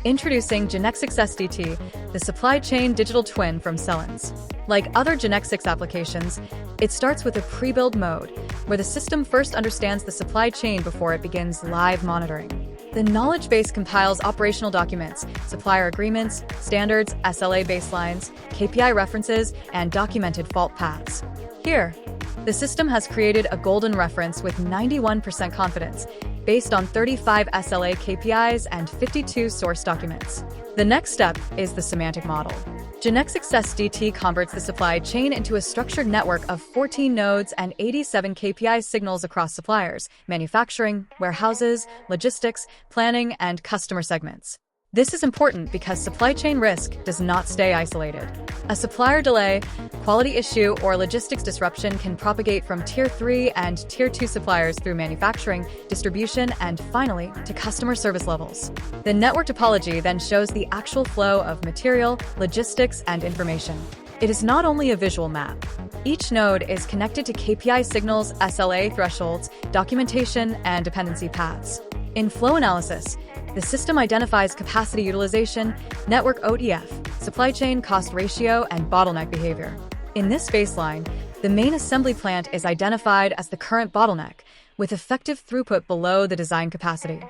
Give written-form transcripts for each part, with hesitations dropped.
Introducing GENEXIX-sDT, the supply chain digital twin from Xcelenz. Like other GENEXIX applications, it starts with a pre-build mode, where the system first understands the supply chain before it begins live monitoring. The knowledge base compiles operational documents, supplier agreements, standards, SLA baselines, KPI references, and documented fault paths. Here, the system has created a golden reference with 91% confidence, based on 35 SLA KPIs and 52 source documents. The next step is the semantic model. GENEXIX-sDT converts the supply chain into a structured network of 14 nodes and 87 KPI signals across suppliers, manufacturing, warehouses, logistics, planning, and customer segments. This is important because supply chain risk does not stay isolated. A supplier delay, quality issue, or logistics disruption can propagate from Tier 3 and Tier 2 suppliers through manufacturing, distribution, and finally, to customer service levels. The network topology then shows the actual flow of material, logistics, and information. It is not only a visual map. Each node is connected to KPI signals, SLA thresholds, documentation, and dependency paths. In flow analysis, the system identifies capacity utilization, network OTIF, supply chain cost ratio, and bottleneck behavior. In this baseline, the main assembly plant is identified as the current bottleneck, with effective throughput below the design capacity.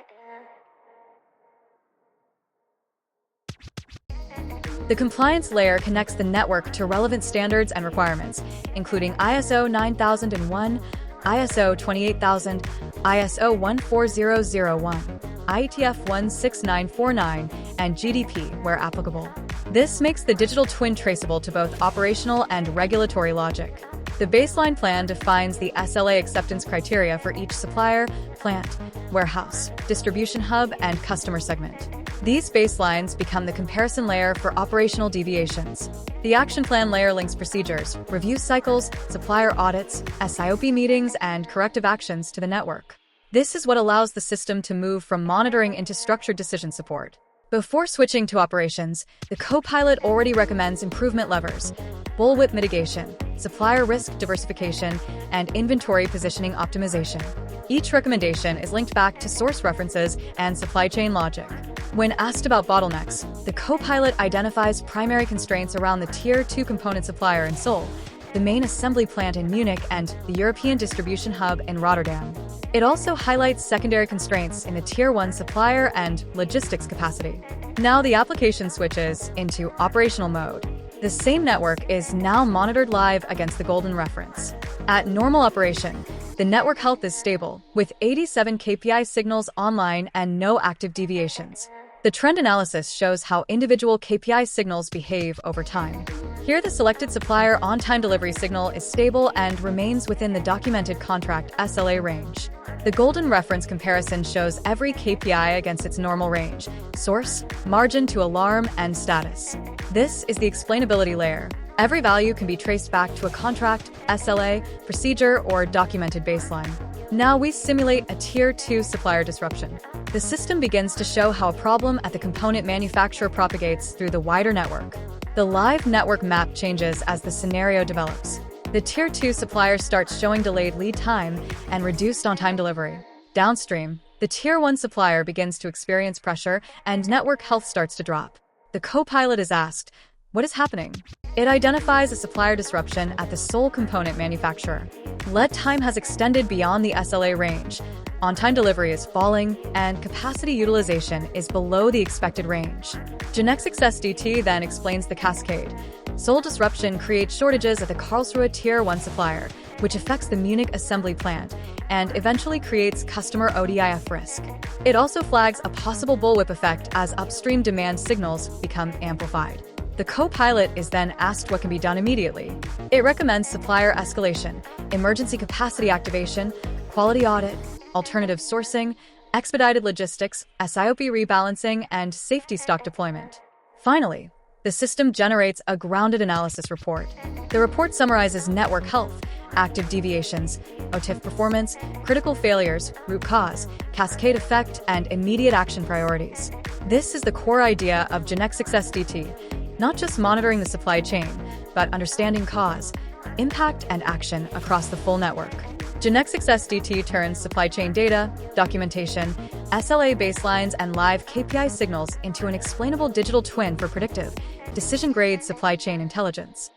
The compliance layer connects the network to relevant standards and requirements, including ISO 9001, ISO 28000, ISO 14001, IETF 16949, and GDP where applicable. This makes the digital twin traceable to both operational and regulatory logic. The baseline plan defines the SLA acceptance criteria for each supplier, plant, warehouse, distribution hub, and customer segment. These baselines become the comparison layer for operational deviations. The action plan layer links procedures, review cycles, supplier audits, SIOP meetings, and corrective actions to the network. This is what allows the system to move from monitoring into structured decision support. Before switching to operations, the Copilot already recommends improvement levers: bullwhip mitigation, supplier risk diversification, and inventory positioning optimization. Each recommendation is linked back to source references and supply chain logic. When asked about bottlenecks, the Copilot identifies primary constraints around the Tier 2 component supplier in Seoul, the main assembly plant in Munich, and the European distribution hub in Rotterdam. It also highlights secondary constraints in the Tier 1 supplier and logistics capacity. Now the application switches into operational mode. The same network is now monitored live against the golden reference. At normal operation, the network health is stable, with 87 KPI signals online and no active deviations. The trend analysis shows how individual KPI signals behave over time. Here, the selected supplier on-time delivery signal is stable and remains within the documented contract SLA range. The golden reference comparison shows every KPI against its normal range: source, margin to alarm, and status. This is the explainability layer. Every value can be traced back to a contract, SLA, procedure, or documented baseline. Now we simulate a Tier 2 supplier disruption. The system begins to show how a problem at the component manufacturer propagates through the wider network. The live network map changes as the scenario develops. The Tier 2 supplier starts showing delayed lead time and reduced on-time delivery. Downstream, the Tier 1 supplier begins to experience pressure and network health starts to drop. The Copilot is asked, "What is happening?" It identifies a supplier disruption at the sole component manufacturer. Lead time has extended beyond the SLA range. On-time delivery is falling, and capacity utilization is below the expected range. GENEXIX-sDT then explains the cascade. Sole disruption creates shortages at the Karlsruhe Tier 1 supplier, which affects the Munich assembly plant, and eventually creates customer OTIF risk. It also flags a possible bullwhip effect as upstream demand signals become amplified. The Copilot is then asked what can be done immediately. It recommends supplier escalation, emergency capacity activation, quality audit, alternative sourcing, expedited logistics, SIOP rebalancing, and safety stock deployment. Finally, the system generates a grounded analysis report. The report summarizes network health, active deviations, OTIF performance, critical failures, root cause, cascade effect, and immediate action priorities. This is the core idea of GENEXIX-sDT, not just monitoring the supply chain, but understanding cause, impact, and action across the full network. GENEXIX-sDT turns supply chain data, documentation, SLA baselines and live KPI signals into an explainable digital twin for predictive, decision-grade supply chain intelligence.